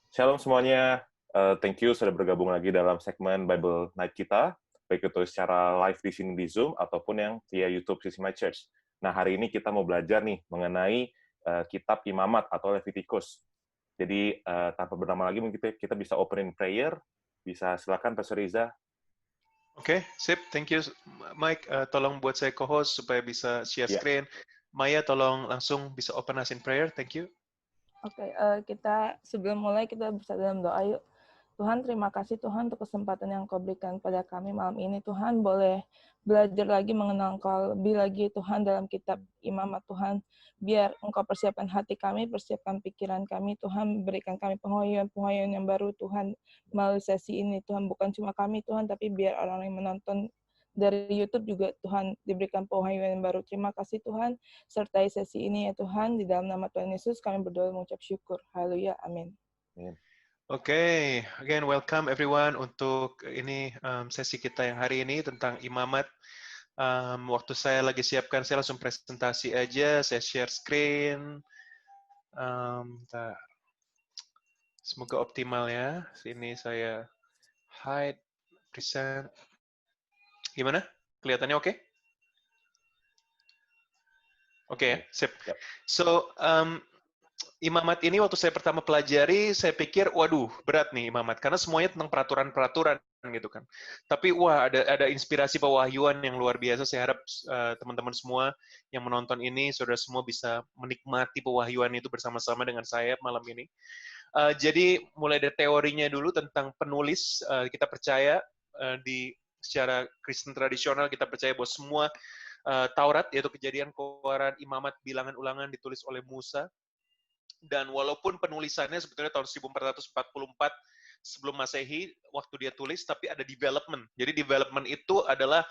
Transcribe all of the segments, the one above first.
Shalom semuanya, thank you sudah bergabung lagi dalam segmen Bible Night kita, baik itu secara live di sini di Zoom, ataupun yang via YouTube Sisi My Church. Nah, hari ini kita mau belajar nih mengenai kitab Imamat atau Leviticus. Jadi, tanpa berlama lagi, mungkin kita bisa open in prayer. Bisa silakan, Pastor Riza. Oke, sip. Thank you, Mike. Tolong buat saya co-host supaya bisa share Ya, screen. Maya, tolong langsung bisa open us in prayer. Thank you. Oke, kita sebelum mulai kita bersatu dalam doa yuk. Tuhan, terima kasih Tuhan untuk kesempatan yang Kau berikan pada kami malam ini. Tuhan, boleh belajar lagi mengenal Engkau lebih lagi Tuhan dalam kitab Imamat Tuhan. Biar Engkau persiapkan hati kami, persiapkan pikiran kami. Tuhan, berikan kami penghayuan yang baru Tuhan melalui sesi ini. Tuhan, bukan cuma kami Tuhan, tapi biar orang yang menonton dari YouTube juga Tuhan diberikan penghayuan yang baru. Terima kasih Tuhan. Sertai sesi ini ya Tuhan, di dalam nama Tuhan Yesus kami berdoa mengucap syukur. Haleluya, amin. Oke, again welcome everyone untuk ini sesi kita yang hari ini tentang imamat. Waktu saya lagi siapkan, saya langsung presentasi aja, saya share screen. Bentar. Semoga optimal ya. Sini saya hide, present. Gimana? Kelihatannya oke? Oke, sip. Yep. So, imamat ini waktu saya pertama pelajari, saya pikir, waduh, berat nih imamat. Karena semuanya tentang peraturan-peraturan gitu kan. Tapi wah, ada inspirasi pewahyuan yang luar biasa. Saya harap teman-teman semua yang menonton ini, saudara semua bisa menikmati pewahyuan itu bersama-sama dengan saya malam ini. Jadi mulai dari teorinya dulu tentang penulis, kita percaya secara Kristen tradisional, kita percaya bahwa semua Taurat, yaitu Kejadian, Keluaran, Imamat, Bilangan, Ulangan ditulis oleh Musa. Dan walaupun penulisannya sebetulnya tahun 1444 sebelum Masehi, waktu dia tulis, tapi ada development. Jadi development itu adalah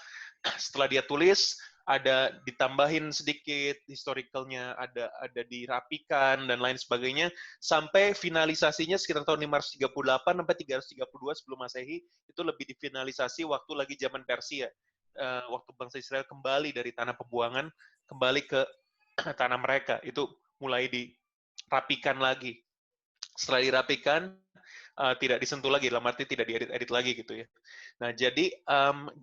setelah dia tulis, ada ditambahin sedikit historicalnya, ada dirapikan, dan lain sebagainya, sampai finalisasinya sekitar tahun 538 sampai 332 sebelum Masehi, itu lebih difinalisasi waktu lagi zaman Persia. Waktu bangsa Israel kembali dari tanah pembuangan, kembali ke tanah mereka, itu mulai dirapikan lagi. Setelah dirapikan, tidak disentuh lagi, dalam arti tidak diedit-edit lagi gitu ya. Nah, jadi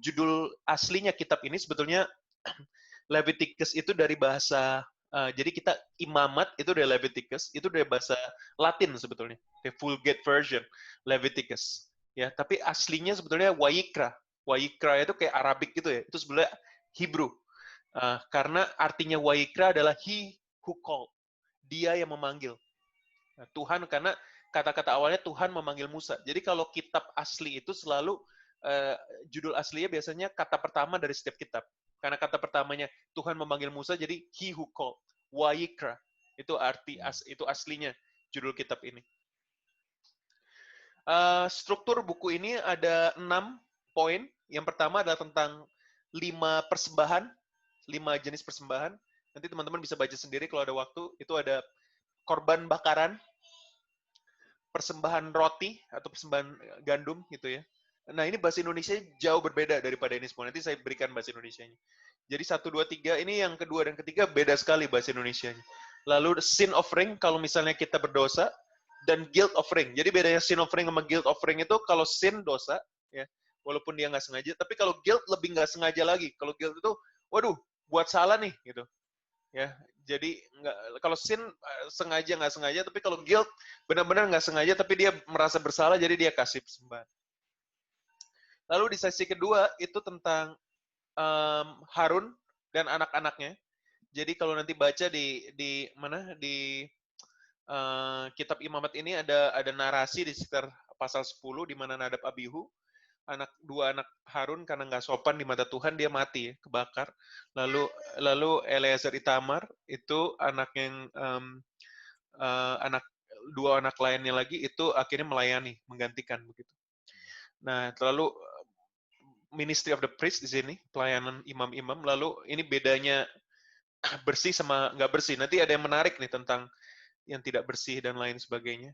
judul aslinya kitab ini sebetulnya Leviticus itu dari bahasa, jadi kita imamat itu dari Leviticus, itu dari bahasa Latin sebetulnya, the Vulgate version, Leviticus. Ya, tapi aslinya sebetulnya Wayikra. Wayikra itu kayak Arabik gitu ya, itu sebenarnya Hebrew. Karena artinya Wayikra adalah he who called, dia yang memanggil. Nah, Tuhan, karena kata-kata awalnya Tuhan memanggil Musa. Jadi kalau kitab asli itu selalu judul aslinya biasanya kata pertama dari setiap kitab. Karena kata pertamanya Tuhan memanggil Musa, jadi he who called, Wayikra. Itu itu aslinya judul kitab ini. Struktur buku ini ada 6 poin. Yang pertama adalah tentang 5 persembahan, 5 jenis persembahan. Nanti teman-teman bisa baca sendiri kalau ada waktu. Itu ada korban bakaran, persembahan roti atau persembahan gandum gitu ya. Nah, ini bahasa Indonesia jauh berbeda daripada ini semua. Nanti saya berikan bahasa Indonesianya. Jadi 1, 2, 3, ini yang kedua dan ketiga beda sekali bahasa Indonesianya. Lalu sin offering, kalau misalnya kita berdosa, dan guilt offering. Jadi bedanya sin offering sama guilt offering itu, kalau sin dosa, ya, walaupun dia nggak sengaja, tapi kalau guilt lebih nggak sengaja lagi. Kalau guilt itu, waduh, buat salah nih, gitu. Ya, jadi kalau sin sengaja nggak sengaja, tapi kalau guilt benar-benar nggak sengaja, tapi dia merasa bersalah, jadi dia kasih persembahan. Lalu di sesi kedua itu tentang Harun dan anak-anaknya. Jadi kalau nanti baca di mana di kitab Imamat ini ada narasi di sekitar pasal 10 di mana Nadab Abihu, dua anak Harun karena nggak sopan di mata Tuhan, dia mati, kebakar. Lalu Eleazar Itamar itu anak yang dua anak lainnya lagi itu akhirnya melayani, menggantikan begitu. Nah, lalu ministry of the priest di sini, pelayanan imam-imam. Lalu ini bedanya bersih sama nggak bersih. Nanti ada yang menarik nih tentang yang tidak bersih dan lain sebagainya.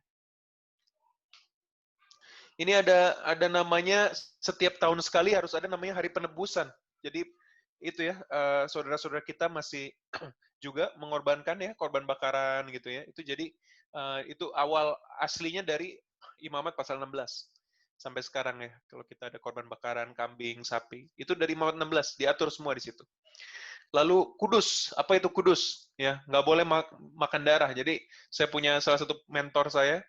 Ini ada namanya, setiap tahun sekali harus ada namanya Hari Penebusan. Jadi itu ya, saudara-saudara kita masih juga mengorbankan ya, korban bakaran gitu ya. Itu jadi itu awal aslinya dari Imamat pasal 16. Sampai sekarang ya, kalau kita ada korban bakaran, kambing, sapi, itu dari Imamat 16, diatur semua di situ. Lalu kudus, apa itu kudus? Ya, nggak boleh makan darah. Jadi saya punya salah satu mentor saya,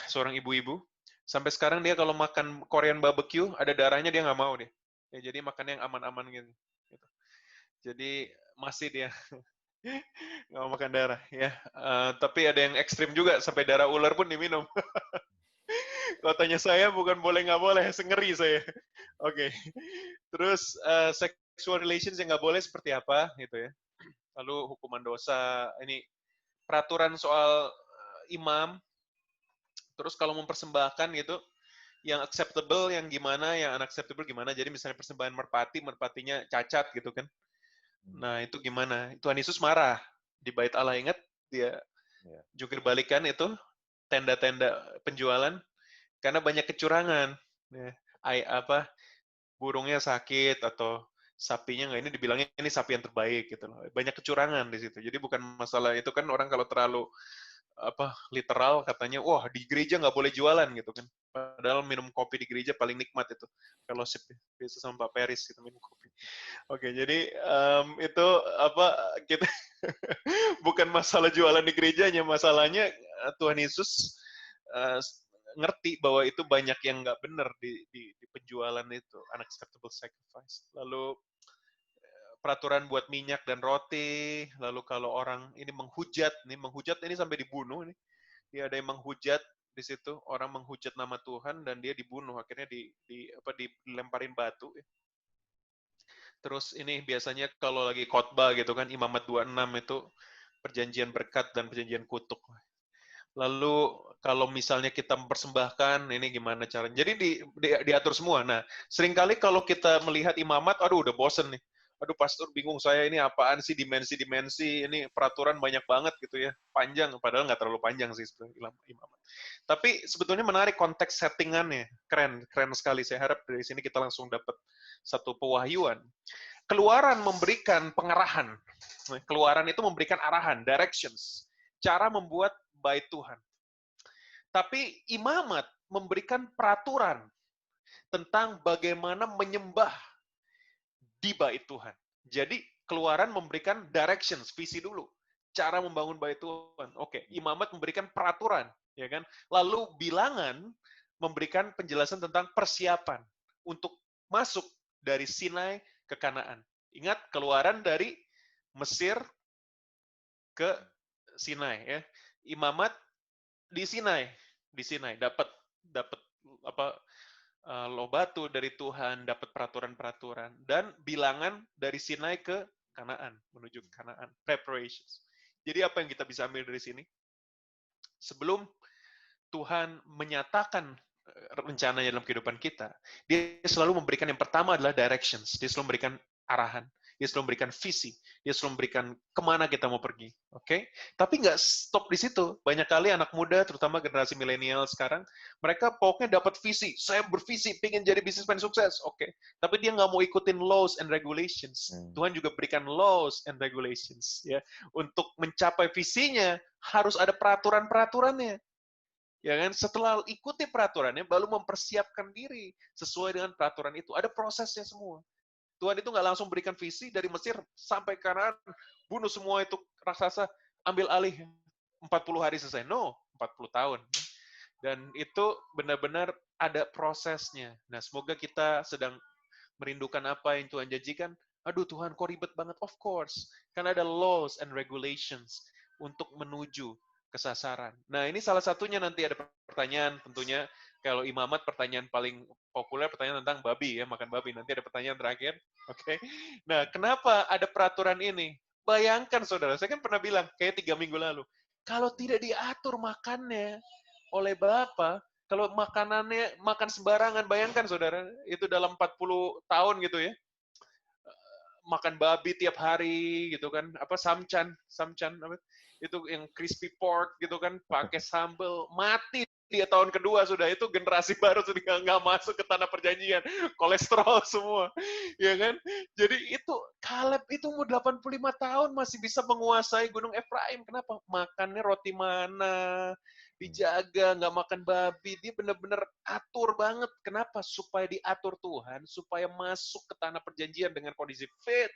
seorang ibu-ibu, sampai sekarang dia kalau makan Korean barbecue, ada darahnya dia nggak mau deh. Ya, jadi makannya yang aman-aman gitu. Jadi masih dia nggak mau makan darah ya. Tapi ada yang ekstrim juga, sampai darah ular pun diminum. Kalau tanya saya bukan boleh nggak boleh, sengeri saya. Oke. Terus sexual relations yang nggak boleh seperti apa gitu ya. Lalu hukuman dosa, ini peraturan soal imam. Terus kalau mempersembahkan gitu, yang acceptable yang gimana, yang unacceptable gimana. Jadi misalnya persembahan merpatinya cacat gitu kan. Nah itu gimana? Tuhan Yesus marah di bait Allah, ingat dia jungkir balikan itu tenda-tenda penjualan karena banyak kecurangan. Ya, burungnya sakit atau sapinya nggak, ini dibilangnya ini sapi yang terbaik gitu loh. Banyak kecurangan di situ. Jadi bukan masalah itu kan, orang kalau terlalu literal katanya, wah di gereja nggak boleh jualan gitu kan. Padahal minum kopi di gereja paling nikmat itu. Fellowship biasa sama Pak Peris gitu minum kopi. Oke, jadi itu kita bukan masalah jualan di gerejanya, masalahnya Tuhan Yesus ngerti bahwa itu banyak yang nggak benar di penjualan itu, unacceptable sacrifice. Lalu peraturan buat minyak dan roti, lalu kalau orang ini menghujat ini sampai dibunuh nih. Dia ada yang menghujat di situ, orang menghujat nama Tuhan dan dia dibunuh, akhirnya dilemparin batu ya. Terus ini biasanya kalau lagi khotbah gitu kan, Imamat 26 itu perjanjian berkat dan perjanjian kutuk. Lalu kalau misalnya kita mempersembahkan, ini gimana caranya? Jadi diatur semua. Nah, seringkali kalau kita melihat imamat, aduh udah bosen nih. Aduh pastor bingung saya, ini apaan sih dimensi-dimensi, ini peraturan banyak banget gitu ya. Panjang, padahal nggak terlalu panjang sih sebetulnya imamat. Tapi sebetulnya menarik konteks settingannya. Keren sekali. Saya harap dari sini kita langsung dapat satu pewahyuan. Keluaran memberikan pengarahan. Keluaran itu memberikan arahan, directions. Cara membuat bait Tuhan. Tapi imamat memberikan peraturan tentang bagaimana menyembah di bait Tuhan. Jadi keluaran memberikan directions, visi dulu. Cara membangun bait Tuhan. Oke, imamat memberikan peraturan, ya kan? Lalu bilangan memberikan penjelasan tentang persiapan untuk masuk dari Sinai ke Kanaan. Ingat, keluaran dari Mesir ke Sinai ya. Imamat di Sinai dapat loh batu dari Tuhan, dapat peraturan-peraturan, dan bilangan dari Sinai ke Kanaan, menuju ke Kanaan, preparations. Jadi apa yang kita bisa ambil dari sini? Sebelum Tuhan menyatakan rencananya dalam kehidupan kita, dia selalu memberikan yang pertama adalah directions, dia selalu memberikan arahan, dia selalu memberikan visi, dia selalu memberikan kemana kita mau pergi. Oke? Tapi nggak stop di situ. Banyak kali anak muda, terutama generasi milenial sekarang, mereka pokoknya dapat visi. Saya bervisi, pengen jadi businessman sukses. Oke. Tapi dia nggak mau ikutin laws and regulations. Tuhan juga berikan laws and regulations. Ya. Untuk mencapai visinya, harus ada peraturan-peraturannya. Ya kan? Setelah ikuti peraturannya, baru mempersiapkan diri sesuai dengan peraturan itu. Ada prosesnya semua. Tuhan itu nggak langsung berikan visi dari Mesir sampai Kanaan, bunuh semua itu raksasa, ambil alih 40 hari selesai. No, 40 tahun. Dan itu benar-benar ada prosesnya. Nah, semoga kita sedang merindukan apa yang Tuhan janjikan. Aduh Tuhan, kok ribet banget? Of course. Karena ada laws and regulations untuk menuju kesasaran. Nah, ini salah satunya nanti ada pertanyaan tentunya. Kalau imamat, pertanyaan paling populer, pertanyaan tentang babi, ya, makan babi. Nanti ada pertanyaan terakhir. Oke. Nah, kenapa ada peraturan ini? Bayangkan, saudara, saya kan pernah bilang, kayak 3 minggu lalu, kalau tidak diatur makannya oleh Bapa, kalau makanannya makan sembarangan, bayangkan, saudara, itu dalam 40 tahun gitu ya, makan babi tiap hari gitu kan, samcan apa itu yang crispy pork gitu kan, pakai sambal, mati dia tahun kedua sudah, itu generasi baru sudah nggak masuk ke tanah perjanjian, kolesterol semua, ya kan? Jadi itu Kaleb itu umur 85 tahun masih bisa menguasai Gunung Efraim. Kenapa? Makannya roti mana, dijaga, nggak makan babi. Dia benar-benar atur banget. Kenapa? Supaya diatur Tuhan, supaya masuk ke tanah perjanjian dengan kondisi fit.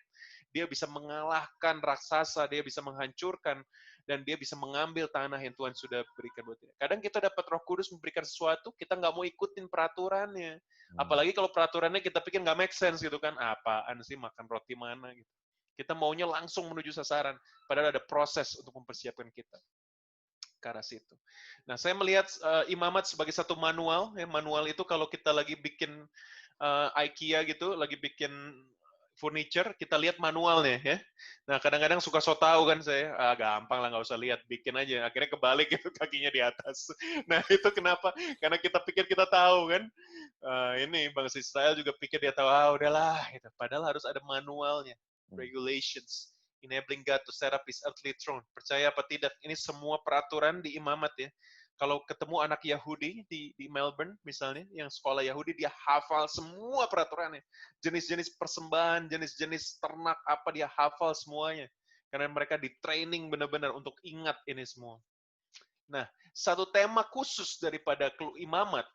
Dia bisa mengalahkan raksasa, dia bisa menghancurkan, dan dia bisa mengambil tanah yang Tuhan sudah berikan buat dia. Kadang kita dapat Roh Kudus memberikan sesuatu, kita nggak mau ikutin peraturannya. Apalagi kalau peraturannya kita pikir nggak make sense gitu kan. Apaan sih makan roti mana gitu. Kita maunya langsung menuju sasaran. Padahal ada proses untuk mempersiapkan kita ke arah situ. Nah, saya melihat imamat sebagai satu manual. Ya, manual itu kalau kita lagi bikin IKEA gitu, lagi bikin furniture, kita lihat manualnya ya. Nah, kadang-kadang suka so tahu kan saya, gampang lah, nggak usah lihat, bikin aja. Akhirnya kebalik itu kakinya di atas. Nah, itu kenapa? Karena kita pikir kita tahu kan. Ini bangsa Israel juga pikir dia tahu, udahlah. Gitu. Padahal harus ada manualnya, regulations, enabling God to set up His earthly throne. Percaya apa tidak? Ini semua peraturan di imamat ya. Kalau ketemu anak Yahudi di Melbourne misalnya, yang sekolah Yahudi, dia hafal semua peraturannya. Jenis-jenis persembahan, jenis-jenis ternak, apa dia hafal semuanya. Karena mereka di training benar-benar untuk ingat ini semua. Nah, satu tema khusus daripada imamat,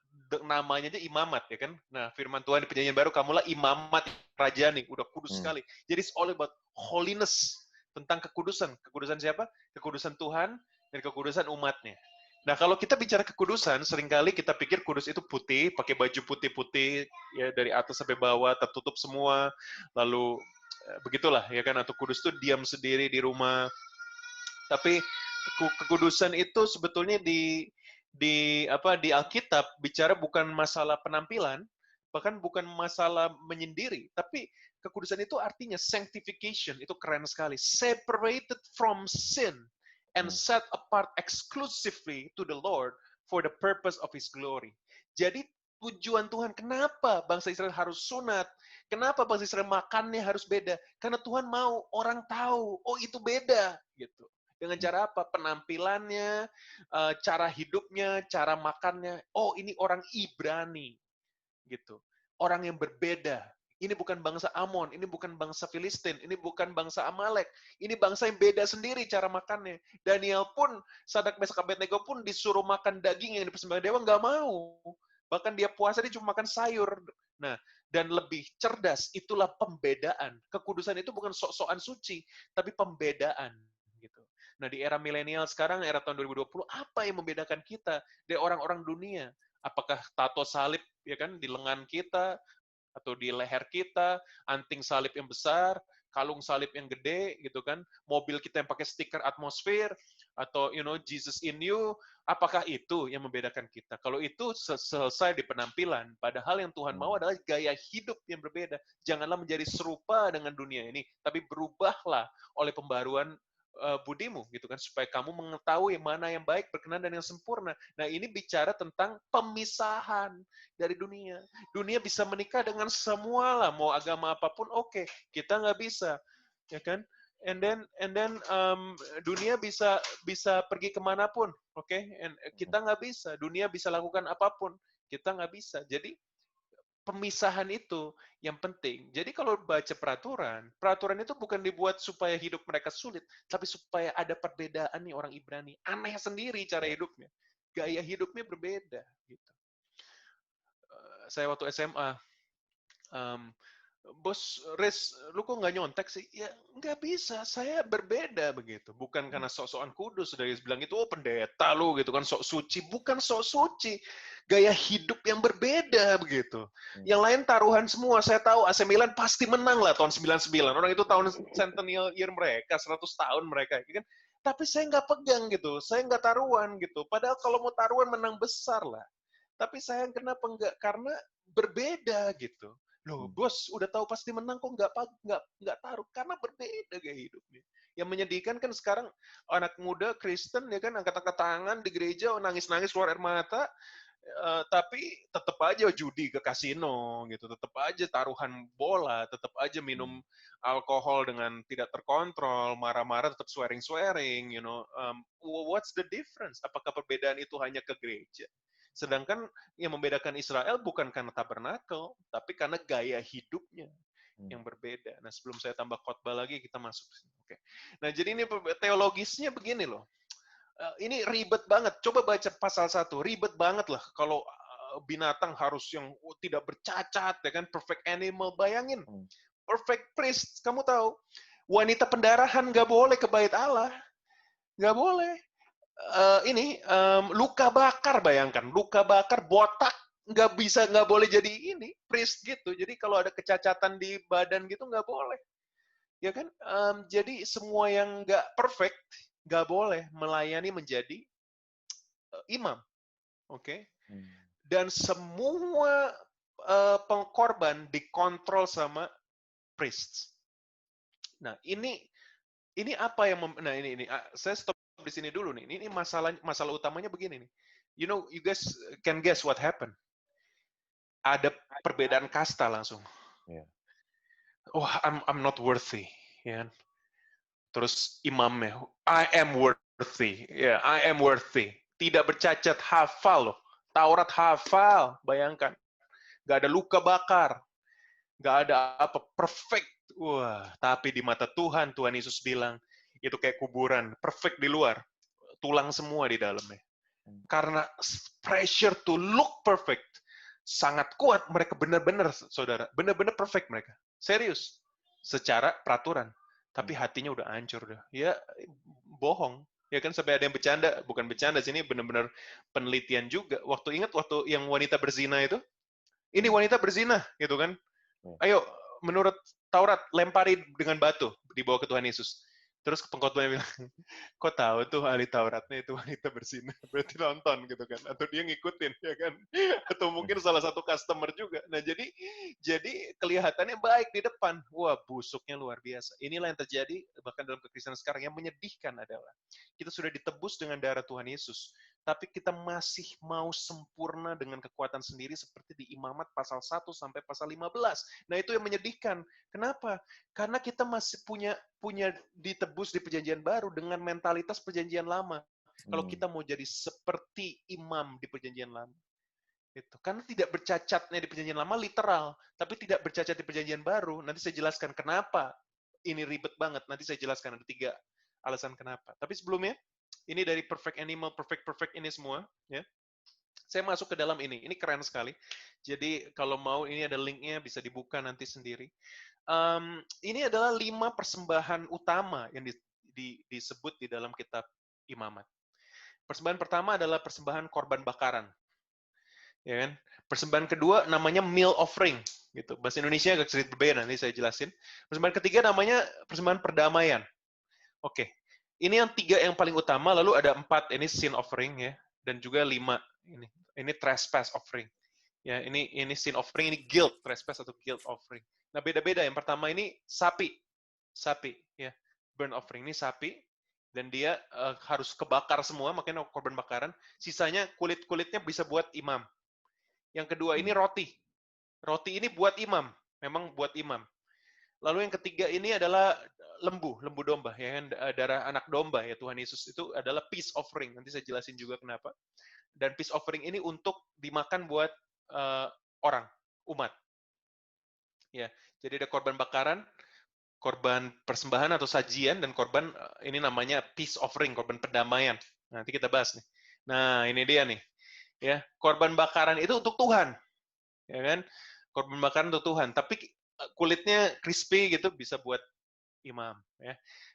namanya aja imamat ya kan. Nah, firman Tuhan di Perjanjian Baru, kamulah imamat kerajaan nih, udah kudus sekali. Jadi it's all about holiness, tentang kekudusan. Kekudusan siapa? Kekudusan Tuhan dan kekudusan umatnya. Nah, kalau kita bicara kekudusan, seringkali kita pikir kudus itu putih, pakai baju putih-putih, ya dari atas sampai bawah, tertutup semua, lalu begitulah, ya kan, atau kudus itu diam sendiri di rumah. Tapi kekudusan itu sebetulnya di Alkitab bicara bukan masalah penampilan, bahkan bukan masalah menyendiri, tapi kekudusan itu artinya sanctification, itu keren sekali. Separated from sin and set apart exclusively to the Lord for the purpose of His glory. Jadi tujuan Tuhan, kenapa bangsa Israel harus sunat? Kenapa bangsa Israel makannya harus beda? Karena Tuhan mau orang tahu, oh itu beda, gitu. Dengan cara apa? Penampilannya, cara hidupnya, cara makannya. Oh, ini orang Ibrani, gitu. Orang yang berbeda. Ini bukan bangsa Amon, ini bukan bangsa Filistin, ini bukan bangsa Amalek. Ini bangsa yang beda sendiri cara makannya. Daniel pun, Sadrak Mesak Abednego pun disuruh makan daging yang dipersembahkan dewa, nggak mau. Bahkan dia puasa, dia cuma makan sayur. Nah, dan lebih cerdas, itulah pembedaan. Kekudusan itu bukan sok-sokan suci, tapi pembedaan. Gitu. Nah, di era milenial sekarang, era tahun 2020, apa yang membedakan kita dari orang-orang dunia? Apakah tato salib ya kan di lengan kita atau di leher kita, anting salib yang besar, kalung salib yang gede gitu kan, mobil kita yang pakai stiker atmosfer atau Jesus in you, apakah itu yang membedakan kita? Kalau itu selesai di penampilan, padahal yang Tuhan mau adalah gaya hidup yang berbeda. Janganlah menjadi serupa dengan dunia ini, tapi berubahlah oleh pembaruan budimu gitu kan, supaya kamu mengetahui mana yang baik, berkenan dan yang sempurna. Nah, ini bicara tentang pemisahan dari dunia. Dunia bisa menikah dengan semua lah, mau agama apapun, oke. Kita nggak bisa, ya kan? And then dunia bisa pergi kemanapun, oke? Kita nggak bisa. Dunia bisa lakukan apapun, kita nggak bisa. Jadi pemisahan itu yang penting. Jadi kalau baca peraturan itu bukan dibuat supaya hidup mereka sulit, tapi supaya ada perbedaan nih orang Ibrani. Aneh sendiri cara hidupnya. Gaya hidupnya berbeda. Gitu. Saya waktu SMA, bos, Riz, lu kok nggak nyontek sih? Ya, nggak bisa. Saya berbeda begitu. Bukan karena sok-sokan kudus. Dari bilang itu, oh pendeta lu gitu kan, sok suci. Bukan sok suci. Gaya hidup yang berbeda begitu. Yang lain taruhan semua. Saya tahu AC Milan pasti menang lah tahun 99. Orang itu tahun centennial year mereka, 100 tahun mereka. Kan? Tapi saya nggak pegang gitu. Saya nggak taruhan gitu. Padahal kalau mau taruhan menang besar lah. Tapi saya kenapa enggak? Karena berbeda gitu. Loh, bos, udah tahu pasti menang kok nggak taruh, karena berbeda gaya hidupnya. Yang menyedihkan kan sekarang anak muda Kristen ya kan angkat-angkat tangan di gereja, nangis-nangis keluar air mata, tapi tetap aja judi ke kasino gitu, tetap aja taruhan bola, tetap aja minum alkohol dengan tidak terkontrol, marah-marah tetap swearing-swearing, what's the difference? Apakah perbedaan itu hanya ke gereja? Sedangkan yang membedakan Israel bukan karena tabernakel, tapi karena gaya hidupnya yang berbeda. Nah, sebelum saya tambah khotbah lagi, kita masuk. Oke. Nah, jadi ini teologisnya begini loh. Ini ribet banget. Coba baca pasal 1, ribet banget lah kalau binatang harus yang tidak bercacat, ya kan, perfect animal. Bayangin, perfect priest, kamu tahu, wanita pendarahan nggak boleh ke bait Allah, nggak boleh. Luka bakar, bayangkan, luka bakar, botak, nggak boleh jadi ini priest gitu. Jadi kalau ada kecacatan di badan gitu nggak boleh, ya kan? Jadi semua yang nggak perfect nggak boleh melayani menjadi imam, oke? Dan semua pengkorban dikontrol sama priests. Nah, ini apa yang ini saya stop di sini dulu nih. Ini masalah utamanya begini nih. You guys can guess what happened. Ada perbedaan kasta langsung. Yeah. Oh, I'm not worthy, ya. Terus imamnya, I am worthy. Ya, yeah, I am worthy. Tidak bercacat, hafal loh. Taurat hafal, bayangkan. Gak ada luka bakar. Gak ada apa, perfect. Wah, tapi di mata Tuhan, Tuhan Yesus bilang, itu kayak kuburan, perfect di luar, tulang semua di dalamnya. Karena pressure to look perfect sangat kuat, mereka benar-benar, saudara, benar-benar perfect mereka. Serius, secara peraturan. Tapi hatinya udah hancur dah. Ya, bohong. Ya kan, sampai ada yang bercanda, bukan bercanda sini, benar-benar penelitian juga. Waktu yang wanita berzina itu, ini wanita berzina, gitu kan. Ayo, menurut Taurat, lempari dengan batu, dibawa ke Tuhan Yesus. Terus pengkhotbahnya bilang, kok tahu tuh ahli Tauratnya itu wanita berzina? Berarti nonton gitu kan? Atau dia ngikutin, ya kan? Atau mungkin salah satu customer juga. Nah, jadi kelihatannya baik di depan. Wah, busuknya luar biasa. Inilah yang terjadi bahkan dalam kekristenan sekarang. Yang menyedihkan adalah kita sudah ditebus dengan darah Tuhan Yesus, tapi kita masih mau sempurna dengan kekuatan sendiri seperti di Imamat pasal 1 sampai pasal 15. Nah, itu yang menyedihkan. Kenapa? Karena kita masih punya ditebus di perjanjian baru dengan mentalitas perjanjian lama. Kalau kita mau jadi seperti imam di perjanjian lama. Itu. Karena tidak bercacatnya di perjanjian lama literal, tapi tidak bercacat di perjanjian baru. Nanti saya jelaskan kenapa ini ribet banget. Nanti saya jelaskan ada 3 alasan kenapa. Tapi sebelumnya, ini dari perfect animal, perfect ini semua, ya. Saya masuk ke dalam ini. Ini keren sekali. Jadi kalau mau, ini ada linknya, bisa dibuka nanti sendiri. Ini adalah 5 persembahan utama yang disebut di dalam kitab Imamat. Persembahan pertama adalah persembahan korban bakaran, ya kan? Persembahan kedua namanya meal offering, gitu. Bahasa Indonesia agak sedikit berbeda, nanti saya jelasin. Persembahan ketiga namanya persembahan perdamaian. Oke, ini yang 3 yang paling utama. Lalu ada 4 ini sin offering, ya, dan juga 5 ini trespass offering. Ya, ini sin offering, ini guilt trespass atau guilt offering. Nah, beda-beda. Yang pertama ini sapi, ya, burn offering ini sapi, dan dia harus kebakar semua, makanya korban bakaran. Sisanya kulit-kulitnya bisa buat imam. Yang kedua ini roti ini buat imam, memang buat imam. Lalu yang ketiga ini adalah lembu domba, ya kan, darah anak domba, ya, Tuhan Yesus itu adalah peace offering. Nanti saya jelasin juga kenapa. Dan peace offering ini untuk dimakan buat orang, umat. Ya, jadi ada korban bakaran, korban persembahan atau sajian, dan korban ini namanya peace offering, korban perdamaian. Nanti kita bahas nih. Nah, ini dia nih. Ya, korban bakaran itu untuk Tuhan. Ya kan? Korban bakaran untuk Tuhan, tapi kulitnya crispy gitu bisa buat imam, ya.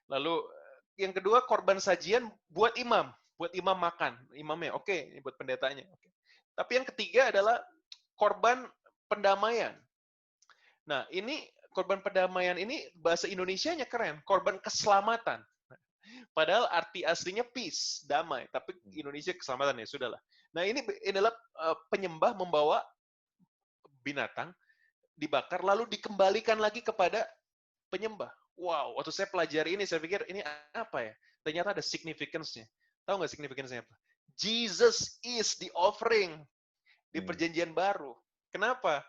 Lalu yang kedua korban sajian buat imam makan. Imamnya oke, ini buat pendetanya. Oke. Tapi yang ketiga adalah korban pendamaian. Nah, ini korban pendamaian ini bahasa Indonesianya keren, korban keselamatan. Padahal arti aslinya peace, damai, tapi Indonesia keselamatan, ya sudahlah. Nah, ini adalah penyembah membawa binatang dibakar lalu dikembalikan lagi kepada penyembah. Wow, waktu saya pelajari ini saya pikir ini apa ya? Ternyata ada significance-nya. Tahu nggak significance-nya apa? Jesus is the offering di perjanjian baru. Kenapa?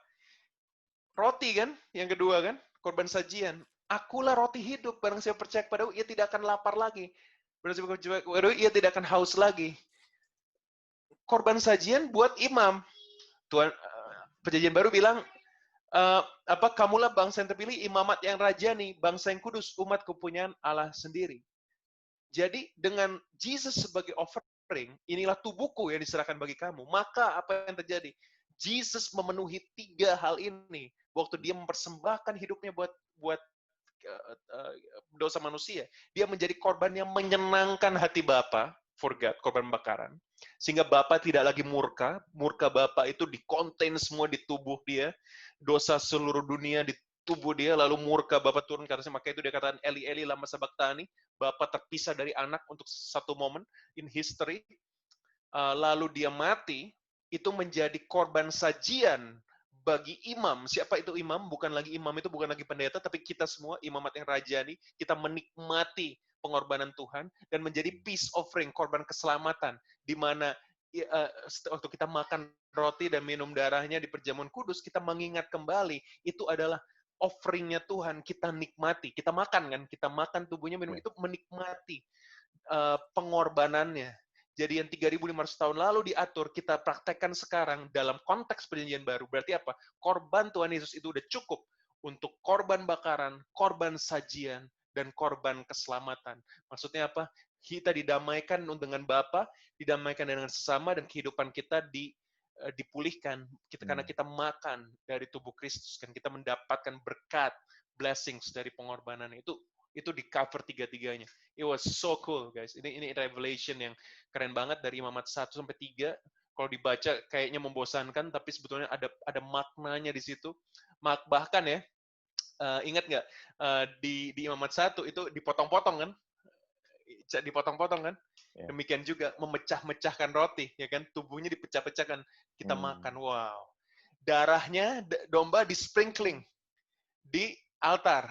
Roti kan, yang kedua kan, korban sajian. Akulah roti hidup, barang siapa percaya kepadaku, ia tidak akan lapar lagi. Barang siapa percaya kepadaku, ia tidak akan haus lagi. Korban sajian buat imam. Tuhan, perjanjian baru bilang, kamulah bangsa yang terpilih, imamat yang rajani, bangsa yang kudus, umat kepunyaan Allah sendiri. Jadi dengan Jesus sebagai offering, inilah tubuhku yang diserahkan bagi kamu. Maka apa yang terjadi? Jesus memenuhi 3 hal ini waktu dia mempersembahkan hidupnya buat dosa manusia. Dia menjadi korban yang menyenangkan hati Bapa, for God, korban bakaran. Sehingga Bapa tidak lagi murka. Murka Bapa itu dikonten semua di tubuh dia. Dosa seluruh dunia di tubuh dia, lalu murka Bapa turun ke atasnya. Maka itu dia katakan, Eli, Eli, lama sabachthani. Bapa terpisah dari anak untuk satu momen in history. Lalu dia mati, itu menjadi korban sajian bagi imam. Siapa itu imam? Bukan lagi imam itu bukan lagi pendeta, tapi kita semua imamat yang rajani, kita menikmati pengorbanan Tuhan dan menjadi peace offering, korban keselamatan, di mana waktu kita makan roti dan minum darahnya di perjamuan kudus, kita mengingat kembali itu adalah offering-nya Tuhan, kita nikmati, kita makan kan, kita makan tubuhnya, minum itu menikmati pengorbanannya. Jadi yang 3.500 tahun lalu diatur, kita praktekkan sekarang dalam konteks perjanjian baru. Berarti apa? Korban Tuhan Yesus itu udah cukup untuk korban bakaran, korban sajian, dan korban keselamatan. Maksudnya apa? Kita didamaikan dengan Bapa, didamaikan dengan sesama, dan kehidupan kita dipulihkan. Karena kita makan dari tubuh Kristus, kan kita mendapatkan berkat, blessings dari pengorbanan itu di cover 3-3-nya. It was so cool, guys. Ini revelation yang keren banget dari Imamat 1 sampai 3. Kalau dibaca kayaknya membosankan, tapi sebetulnya ada maknanya di situ. Bahkan ya, ingat nggak di Imamat 1 itu dipotong-potong kan? Dipotong-potong kan? Yeah. Demikian juga memecah-mecahkan roti, ya kan? Tubuhnya dipecah-pecahkan, kita makan. Wow. Darahnya domba di sprinkling di altar.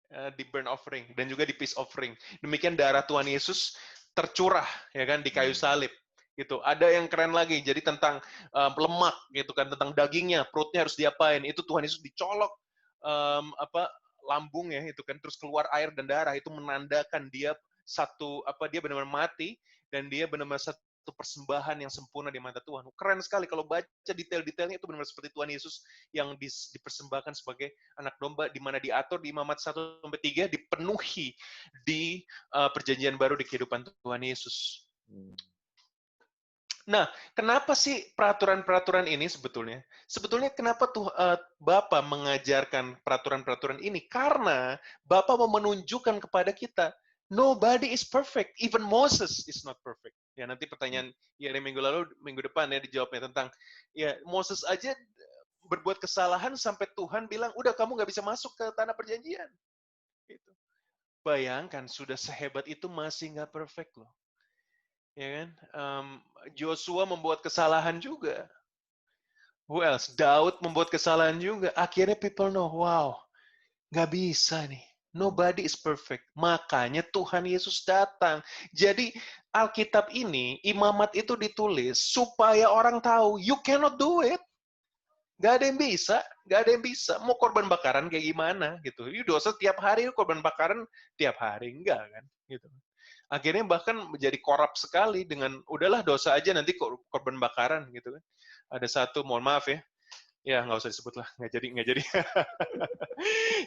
Di burn offering dan juga di peace offering. Demikian darah Tuhan Yesus tercurah ya kan di kayu salib. Gitu. Ada yang keren lagi, jadi tentang lemak gitu kan, tentang dagingnya, perutnya harus diapain. Itu Tuhan Yesus dicolok lambung ya itu kan, terus keluar air dan darah, itu menandakan dia dia benar-benar mati dan dia benar-benar satu persembahan yang sempurna di mata Tuhan. Keren sekali kalau baca detail-detailnya, itu benar-benar seperti Tuhan Yesus yang dipersembahkan sebagai anak domba, di mana diatur di Imamat 1-3 dipenuhi di perjanjian baru di kehidupan Tuhan Yesus. Nah, kenapa sih peraturan-peraturan ini sebetulnya? Sebetulnya kenapa Bapa mengajarkan peraturan-peraturan ini? Karena Bapa mau menunjukkan kepada kita, nobody is perfect, even Moses is not perfect. Ya, nanti pertanyaan dari minggu depan ya dijawabnya tentang ya Moses aja berbuat kesalahan sampai Tuhan bilang, udah kamu nggak bisa masuk ke tanah perjanjian. Gitu. Bayangkan sudah sehebat itu masih nggak perfect loh. Ya kan? Joshua membuat kesalahan juga. Who else? Daud membuat kesalahan juga. Akhirnya people know, wow, nggak bisa nih. Nobody is perfect. Makanya Tuhan Yesus datang. Jadi Alkitab ini, imamat itu ditulis supaya orang tahu, you cannot do it. Gak ada yang bisa, gak ada yang bisa. Mau korban bakaran kayak gimana gitu. You dosa tiap hari, korban bakaran tiap hari. Enggak kan? Gitu. Akhirnya bahkan menjadi korup sekali dengan, udahlah dosa aja nanti korban bakaran gitu kan. Ada satu, mohon maaf ya nggak usah disebut lah, nggak jadi.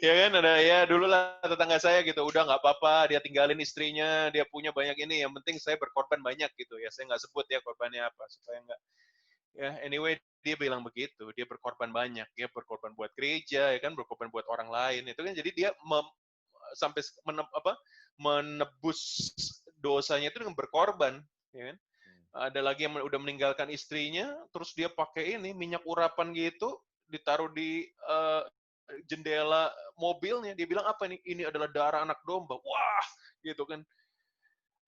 Ya kan, ada ya dulu lah tetangga saya gitu, udah nggak apa-apa, dia tinggalin istrinya, dia punya banyak ini, yang penting saya berkorban banyak gitu ya, saya nggak sebut ya korbannya apa supaya nggak ya. Anyway, dia bilang begitu, dia berkorban banyak, dia berkorban buat gereja, ya kan, berkorban buat orang lain, itu kan, jadi dia sampai menebus dosanya itu dengan berkorban, ya kan. Ada lagi yang udah meninggalkan istrinya, terus dia pakai ini minyak urapan gitu, ditaruh di jendela mobilnya, dia bilang apa nih? Ini adalah darah anak domba. Wah, gitu kan.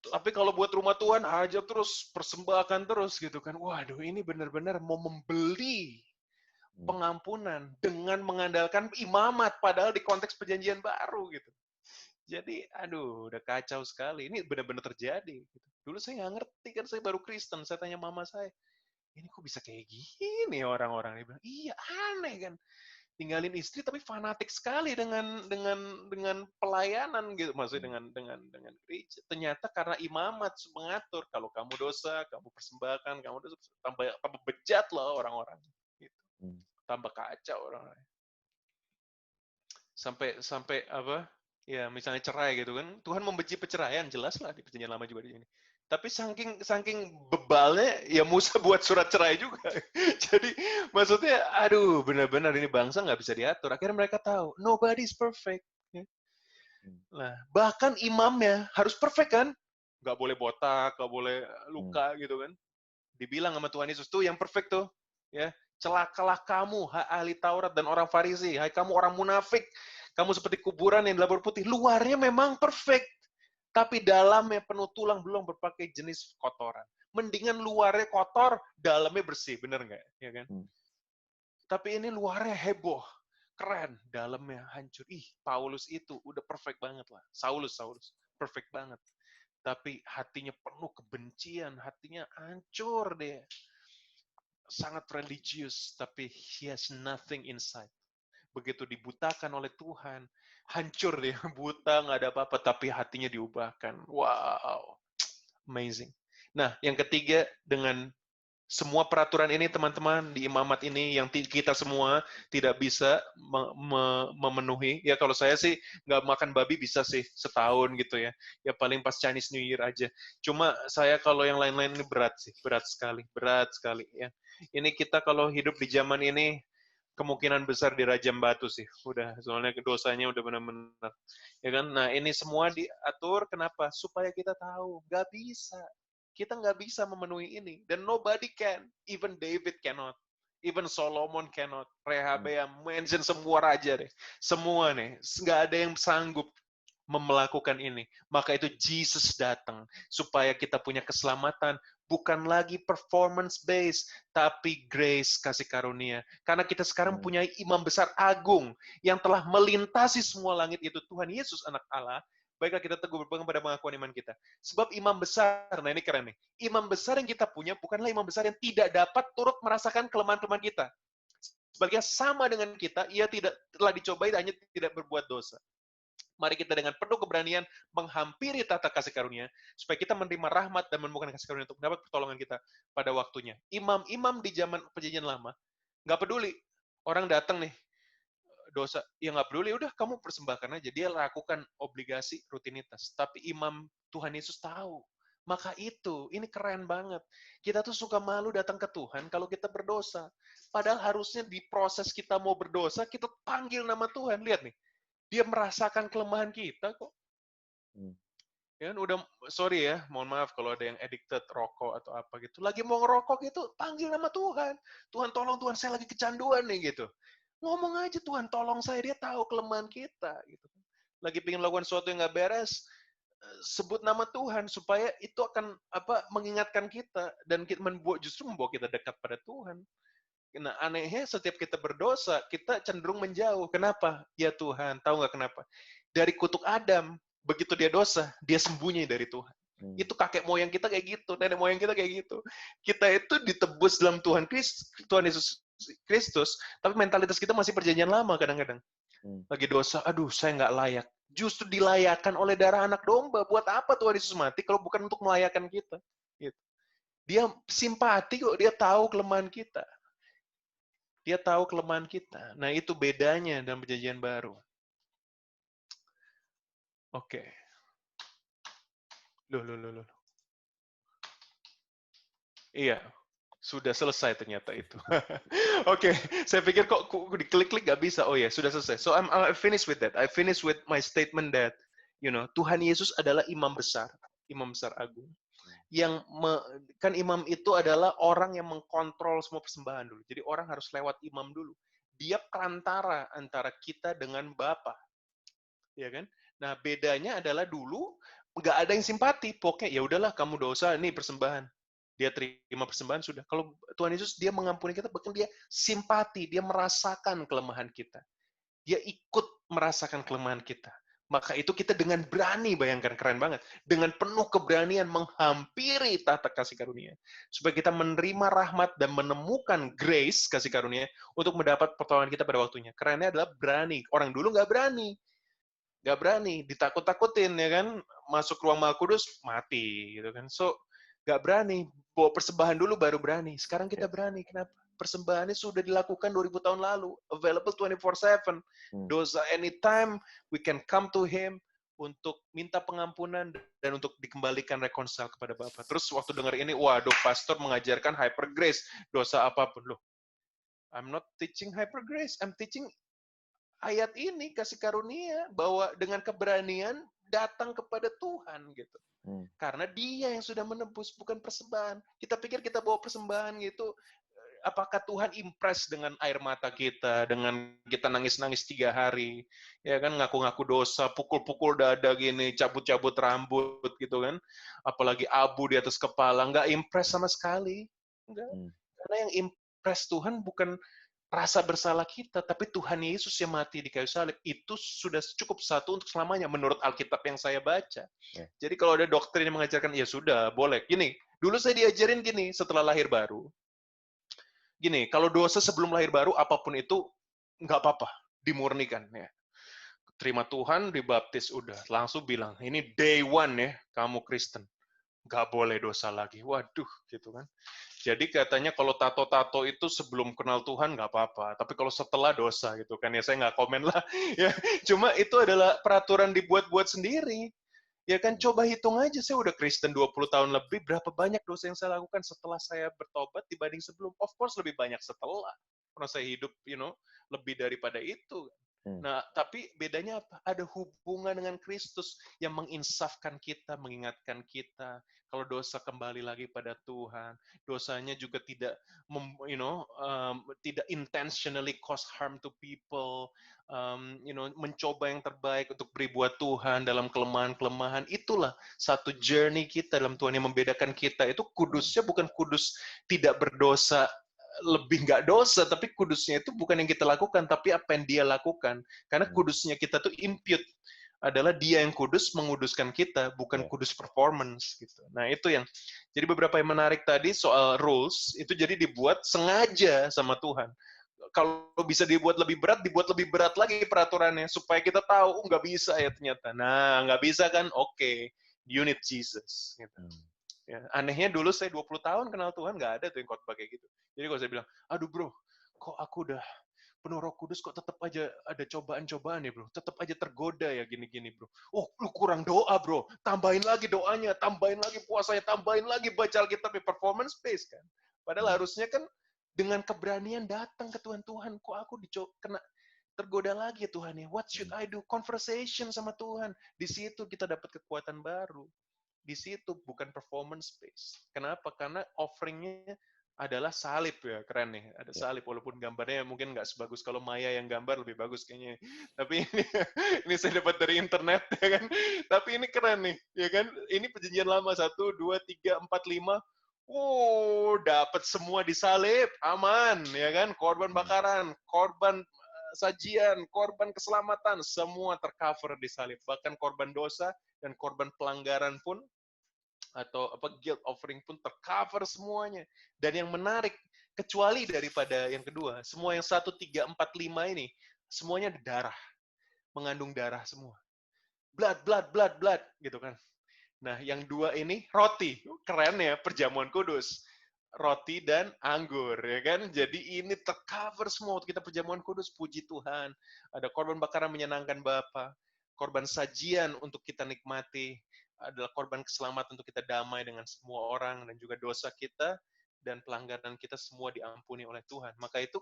Tapi kalau buat rumah Tuhan aja terus persembahkan terus gitu kan. Waduh, ini benar-benar mau membeli pengampunan dengan mengandalkan imamat, padahal di konteks perjanjian baru gitu. Jadi, aduh, udah kacau sekali. Ini benar-benar terjadi. Dulu saya nggak ngerti kan, saya baru Kristen. Saya tanya mama saya, ini kok bisa kayak gini orang-orang? Dia bilang, iya aneh kan. Tinggalin istri tapi fanatik sekali dengan pelayanan gitu, maksudnya dengan gereja. Ternyata karena imamat mengatur, kalau kamu dosa, kamu persembahkan, kamu dosa, tambah bejat loh orang-orang. Gitu. Tambah kacau orang-orang. Sampai apa? Ya, misalnya cerai gitu kan. Tuhan membenci perceraian, jelas lah di Perjanjian Lama juga di sini. Tapi saking bebalnya, ya Musa buat surat cerai juga. Jadi maksudnya, aduh, benar-benar ini bangsa nggak bisa diatur. Akhirnya mereka tahu, nobody is perfect. Ya. Nah, bahkan imamnya harus perfect kan? Nggak boleh botak, nggak boleh luka gitu kan. Dibilang sama Tuhan Yesus, tuh yang perfect tuh. Ya, celakalah kamu, hai ahli Taurat dan orang Farisi, hai kamu orang munafik. Kamu seperti kuburan yang dilabur putih. Luarnya memang perfect, tapi dalamnya penuh tulang belum berbagai jenis kotoran. Mendingan luarnya kotor, dalamnya bersih, bener nggak? Ya kan? Tapi ini luarnya heboh, keren, dalamnya hancur. Ih, Paulus itu udah perfect banget lah. Saulus, perfect banget. Tapi hatinya penuh kebencian, hatinya hancur deh. Sangat religius, tapi he has nothing inside. Begitu dibutakan oleh Tuhan, hancur dia, buta, nggak ada apa-apa, tapi hatinya diubahkan. Wow, amazing. Nah, yang ketiga, dengan semua peraturan ini, teman-teman, di imamat ini, yang kita semua tidak bisa memenuhi. Ya, kalau saya sih, nggak makan babi bisa sih, setahun gitu ya. Ya, paling pas Chinese New Year aja. Cuma saya kalau yang lain-lain ini berat sih, berat sekali ya. Ini kita kalau hidup di zaman ini, kemungkinan besar dirajam batu sih. Udah, soalnya dosanya udah benar-benar. Ya kan? Nah, ini semua diatur, kenapa? Supaya kita tahu, nggak bisa. Kita nggak bisa memenuhi ini. Dan nobody can. Even David cannot. Even Solomon cannot. Rehabeam, mention semua raja deh. Semua nih. Nggak ada yang sanggup melakukan ini. Maka itu Jesus datang. Supaya kita punya keselamatan. Bukan lagi performance based, tapi grace, kasih karunia. Karena kita sekarang punya imam besar agung yang telah melintasi semua langit, itu Tuhan Yesus anak Allah. Baiklah kita teguh berpegang pada pengakuan iman kita. Sebab imam besar, nah ini keren nih, imam besar yang kita punya bukanlah imam besar yang tidak dapat turut merasakan kelemahan-kelemahan kita. Sebaliknya sama dengan kita, ia tidak telah dicobai dan hanya tidak berbuat dosa. Mari kita dengan penuh keberanian menghampiri tahta kasih karunia, supaya kita menerima rahmat dan menemukan kasih karunia untuk mendapat pertolongan kita pada waktunya. Imam-imam di zaman Perjanjian Lama, nggak peduli. Orang datang nih, dosa, ya nggak peduli, udah kamu persembahkan aja. Dia lakukan obligasi, rutinitas. Tapi imam Tuhan Yesus tahu. Maka ini keren banget. Kita tuh suka malu datang ke Tuhan kalau kita berdosa. Padahal harusnya di proses kita mau berdosa, kita panggil nama Tuhan. Lihat nih, dia merasakan kelemahan kita kok. Ya kan, udah, sorry ya, mohon maaf kalau ada yang addicted rokok atau apa gitu. Lagi mau ngerokok gitu, panggil nama Tuhan. Tuhan tolong, Tuhan saya lagi kecanduan nih gitu. Ngomong aja, Tuhan tolong saya, dia tahu kelemahan kita gitu. Lagi pengen lakukan sesuatu yang nggak beres, sebut nama Tuhan supaya itu akan mengingatkan kita dan justru membawa kita dekat pada Tuhan. Nah, anehnya setiap kita berdosa, kita cenderung menjauh. Kenapa? Ya Tuhan, tahu nggak kenapa? Dari kutuk Adam, begitu dia dosa, dia sembunyi dari Tuhan. Itu kakek moyang kita kayak gitu, nenek moyang kita kayak gitu. Kita itu ditebus dalam Tuhan Yesus Kristus, tapi mentalitas kita masih perjanjian lama kadang-kadang. Lagi dosa, aduh saya nggak layak. Justru dilayakkan oleh darah anak domba. Buat apa Tuhan Yesus mati kalau bukan untuk melayakkan kita? Gitu. Dia simpati kok, dia tahu kelemahan kita. Dia tahu kelemahan kita. Nah, itu bedanya dalam perjanjian baru. Oke. Loh. Iya, sudah selesai ternyata itu. Oke, saya pikir kok diklik-klik nggak bisa. Oh ya, sudah selesai. So I finished with that. I finished with my statement that, Tuhan Yesus adalah imam besar agung. Kan imam itu adalah orang yang mengkontrol semua persembahan dulu. Jadi orang harus lewat imam dulu. Dia perantara antara kita dengan Bapa. Ya kan? Nah, bedanya adalah dulu nggak ada yang simpati. Pokoknya ya udahlah kamu dosa, ini persembahan. Dia terima persembahan sudah. Kalau Tuhan Yesus dia mengampuni kita, bahkan dia simpati, dia merasakan kelemahan kita. Dia ikut merasakan kelemahan kita. Maka itu kita dengan berani, bayangkan keren banget, dengan penuh keberanian menghampiri tahta kasih karunia, supaya kita menerima rahmat dan menemukan grace kasih karunia untuk mendapat pertolongan kita pada waktunya. Kerennya adalah berani. Orang dulu nggak berani, ditakut-takutin ya kan, masuk ruang Maha Kudus mati gitu kan. So Nggak berani. Bawa persembahan dulu baru berani. Sekarang kita berani. Kenapa? Persembahannya sudah dilakukan 2000 tahun lalu. Available 24/7. Dosa anytime, we can come to Him untuk minta pengampunan dan untuk dikembalikan reconcile kepada Bapa. Terus waktu dengar ini, waduh, pastor mengajarkan hyper grace. Dosa apapun. Loh, I'm not teaching hyper grace. I'm teaching ayat ini, kasih karunia, bahwa dengan keberanian datang kepada Tuhan gitu. Karena Dia yang sudah menebus, bukan persembahan. Kita pikir kita bawa persembahan gitu, apakah Tuhan impress dengan air mata kita, dengan kita nangis-nangis 3 hari, ya kan, ngaku-ngaku dosa, pukul-pukul dada gini, cabut-cabut rambut gitu kan, apalagi abu di atas kepala, nggak impress sama sekali. Enggak. Karena yang impress Tuhan bukan rasa bersalah kita, tapi Tuhan Yesus yang mati di kayu salib, itu sudah cukup satu untuk selamanya, menurut Alkitab yang saya baca. Jadi kalau ada doktrin yang mengajarkan, ya sudah, boleh. Gini, dulu saya diajarin gini, setelah lahir baru. Gini, kalau dosa sebelum lahir baru, apapun itu, nggak apa-apa, dimurnikan. Ya. Terima Tuhan, dibaptis, udah. Langsung bilang, ini day one ya, kamu Kristen. Nggak boleh dosa lagi. Waduh, gitu kan. Jadi katanya kalau tato-tato itu sebelum kenal Tuhan nggak apa-apa, tapi kalau setelah dosa gitu kan, ya saya nggak komen lah. Ya, cuma itu adalah peraturan dibuat-buat sendiri. Ya kan, coba hitung aja, saya udah Kristen 20 tahun lebih, berapa banyak dosa yang saya lakukan setelah saya bertobat dibanding sebelum? Of course lebih banyak setelah. Karena saya hidup, lebih daripada itu. Nah, tapi bedanya apa? Ada hubungan dengan Kristus yang menginsafkan kita, mengingatkan kita kalau dosa kembali lagi pada Tuhan. Dosanya juga tidak, tidak intentionally cause harm to people. Mencoba yang terbaik untuk beri buat Tuhan dalam kelemahan-kelemahan. Itulah satu journey kita dalam Tuhan yang membedakan kita. Itu kudusnya bukan kudus tidak berdosa, lebih nggak dosa, tapi kudusnya itu bukan yang kita lakukan, tapi apa yang Dia lakukan. Karena kudusnya kita tuh impute adalah Dia yang kudus menguduskan kita, bukan kudus performance gitu. Nah, itu yang jadi beberapa yang menarik tadi soal rules itu jadi dibuat sengaja sama Tuhan. Kalau bisa dibuat lebih berat lagi peraturannya supaya kita tahu nggak bisa ya ternyata. Nah, nggak bisa kan? Oke, you need Jesus gitu. Ya, anehnya dulu saya 20 tahun kenal Tuhan, nggak ada tuh yang khotbah kayak gitu. Jadi kalau saya bilang, aduh bro, kok aku udah penuh Roh Kudus, kok tetap aja ada cobaan-cobaan ya bro, tetap aja tergoda ya gini-gini bro. Oh, lu kurang doa bro, tambahin lagi doanya, tambahin lagi puasanya, tambahin lagi baca Alkitab, performance based kan. Padahal harusnya kan dengan keberanian datang ke Tuhan, kok aku kena tergoda lagi ya Tuhan ya, what should I do? Conversation sama Tuhan, di situ kita dapat kekuatan baru. Di situ bukan performance based. Kenapa? Karena offeringnya adalah salib ya, keren nih. Ada salib walaupun gambarnya mungkin nggak sebagus kalau Maya yang gambar lebih bagus kayaknya. Tapi ini saya dapat dari internet ya kan. Tapi ini keren nih, ya kan? Ini perjanjian lama 1, 2, 3, 4, 5. Dapat semua di salib, aman ya kan? Korban bakaran, korban sajian, korban keselamatan, semua tercover di salib. Bahkan korban dosa dan korban pelanggaran pun atau guilt offering pun tercover semuanya. Dan yang menarik, kecuali daripada yang kedua, semua yang 1, 3, 4, 5 ini, semuanya ada darah. Mengandung darah semua. Blood, gitu kan. Nah, yang 2 ini, roti. Keren ya, perjamuan kudus. Roti dan anggur, ya kan? Jadi ini tercover semua waktu kita perjamuan kudus, puji Tuhan. Ada korban bakaran menyenangkan Bapa, korban sajian untuk kita nikmati, adalah korban keselamatan untuk kita damai dengan semua orang, dan juga dosa kita dan pelanggaran kita semua diampuni oleh Tuhan. Maka itu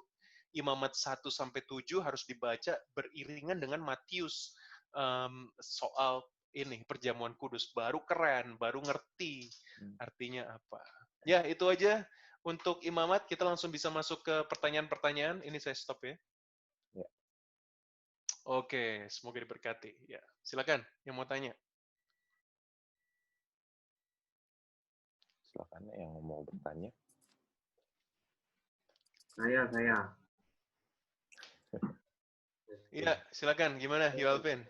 Imamat 1-7 harus dibaca beriringan dengan Matius soal ini perjamuan kudus. Baru keren, baru ngerti artinya apa. Ya, itu aja untuk Imamat. Kita langsung bisa masuk ke pertanyaan-pertanyaan. Ini saya stop ya. Oke, semoga diberkati. Ya, silakan yang mau tanya. Silakan yang mau bertanya. Saya. Iya, silakan. Gimana, Yualvin?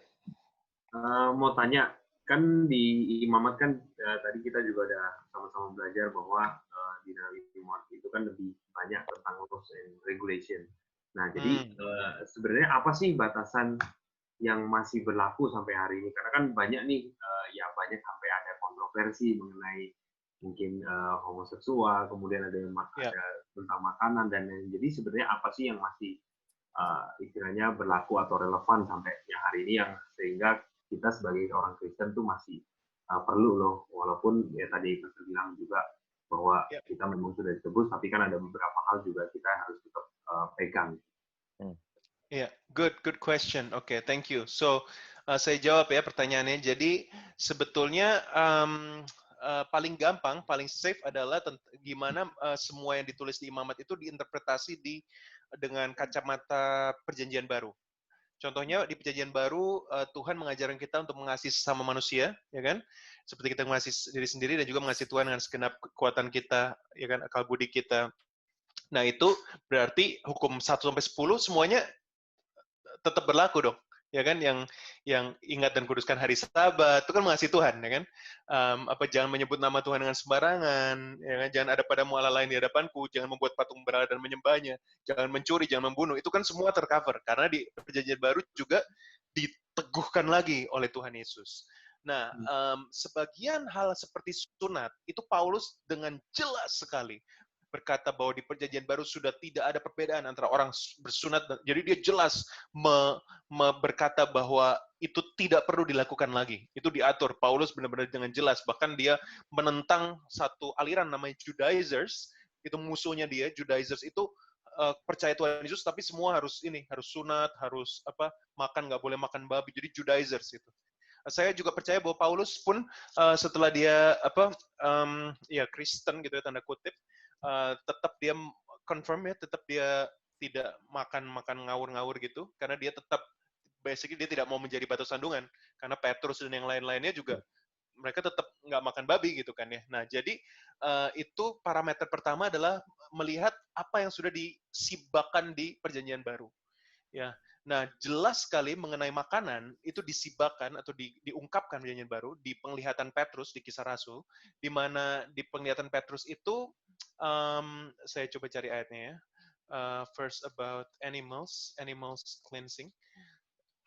Mau tanya, kan di Imamat kan tadi kita juga udah sama-sama belajar bahwa di dalam Imamat itu kan lebih banyak tentang rules and regulation. Nah, jadi sebenarnya apa sih batasan yang masih berlaku sampai hari ini? Karena kan banyak nih, banyak sampai ada kontroversi mengenai mungkin homoseksual, kemudian ada yang ada tentang makanan dan lain. Jadi sebenarnya apa sih yang masih istilahnya berlaku atau relevan sampai yang hari ini yang sehingga kita sebagai orang Kristen tuh masih perlu loh, walaupun ya tadi Pastor bilang juga bahwa kita memang sudah ditebus, tapi kan ada beberapa hal juga kita harus tetap pegang. Good question. Okay, thank you. So, saya jawab ya pertanyaannya. Jadi, sebetulnya paling gampang, paling safe adalah gimana semua yang ditulis di Imamat itu diinterpretasi dengan kacamata Perjanjian Baru. Contohnya di Perjanjian Baru, Tuhan mengajarkan kita untuk mengasihi sesama manusia, ya kan? Seperti kita mengasihi diri sendiri dan juga mengasihi Tuhan dengan segenap kekuatan kita, ya kan? Akal budi kita. Nah, itu berarti hukum 1-10 semuanya tetap berlaku dong, ya kan? Yang ingat dan kuduskan hari Sabat itu kan mengasihi Tuhan, ya kan? Jangan menyebut nama Tuhan dengan sembarangan, ya kan? Jangan ada padamu Allah lain di hadapanku, jangan membuat patung berhala dan menyembahnya, jangan mencuri, jangan membunuh. Itu kan semua tercover karena di Perjanjian Baru juga diteguhkan lagi oleh Tuhan Yesus. Nah, sebagian hal seperti sunat itu Paulus dengan jelas sekali berkata bahwa di Perjanjian Baru sudah tidak ada perbedaan antara orang bersunat. Jadi dia jelas berkata bahwa itu tidak perlu dilakukan lagi. Itu diatur. Paulus benar-benar dengan jelas. Bahkan dia menentang satu aliran namanya Judaizers. Itu musuhnya dia. Judaizers itu percaya Tuhan Yesus, tapi semua harus sunat, harus makan, nggak boleh makan babi. Jadi Judaizers itu. Saya juga percaya bahwa Paulus pun setelah dia Kristen gitu ya, tanda kutip, tetap dia confirm ya, tetap dia tidak makan ngawur-ngawur gitu, karena dia tetap basically dia tidak mau menjadi batu sandungan, karena Petrus dan yang lain-lainnya juga mereka tetap nggak makan babi gitu kan ya. Nah jadi itu parameter pertama adalah melihat apa yang sudah disibakkan di Perjanjian Baru. Ya, nah jelas sekali mengenai makanan itu disibakkan atau diungkapkan Perjanjian Baru di Penglihatan Petrus di Kisah Rasul, di mana di Penglihatan Petrus itu saya coba cari ayatnya ya. First about animals cleansing.